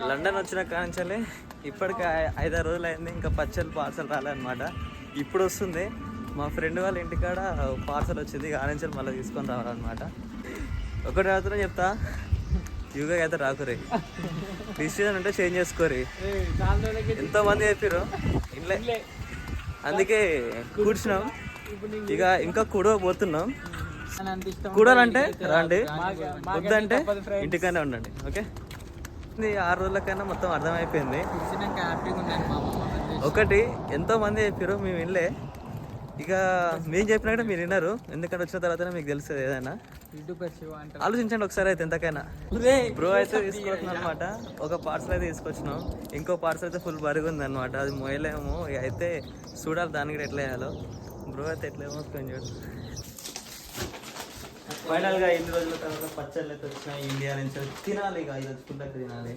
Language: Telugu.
లండన్ వచ్చిన కానించాలి ఇప్పటికి 5-6 రోజులు అయింది, ఇంకా పచ్చళ్ళు పార్సల్ రాలేదన్నమాట. ఇప్పుడు వస్తుంది. మా ఫ్రెండ్ వాళ్ళ ఇంటికాడ పార్సల్ వచ్చింది, కానించాలి మళ్ళీ తీసుకొని రావాలన్నమాట. ఒకటి రాత్రి చెప్తా, యుగ అయితే రాకురే, డిసిజన్ ఉంటే చేంజ్ చేసుకోరి. ఎంతోమంది చెప్పారు ఇంట్లో, అందుకే కూర్చున్నాం. ఇక ఇంకా కూడబోతున్నాం. కూడాలంటే రండి, వద్దంటే ఇంటికనే ఉండండి. ఓకే, 6 రోజులకైనా మొత్తం అర్థమైపోయింది. ఒకటి ఎంతో మంది చెప్పారు, మేము వినలే. ఇక మేము చెప్పినట్టు మీరు విన్నారు, ఎందుకంటే వచ్చిన తర్వాత మీకు తెలుస్తుంది ఏదైనా. ఆలోచించండి ఒకసారి అయితే ఎంతకైనా. బ్రో అయితే తీసుకొచ్చినాం అనమాట, ఒక పార్సల్ అయితే తీసుకొచ్చినాం. ఇంకో పార్సల్ అయితే ఫుల్ బరుగు ఉంది అనమాట, అది మోయలేము. ఇక అయితే చూడాలి దానికి కూడా ఎట్లా వేయాలో. బ్రో అయితే ఎట్లా మోసుకొని చూడు. ఫైనల్గా 8 రోజుల తర్వాత పచ్చళ్ళు అయితే వచ్చినాయి ఇండియా నుంచి. తినాలి, ఇక ఇది ఫుడ్ అయితే తినాలి.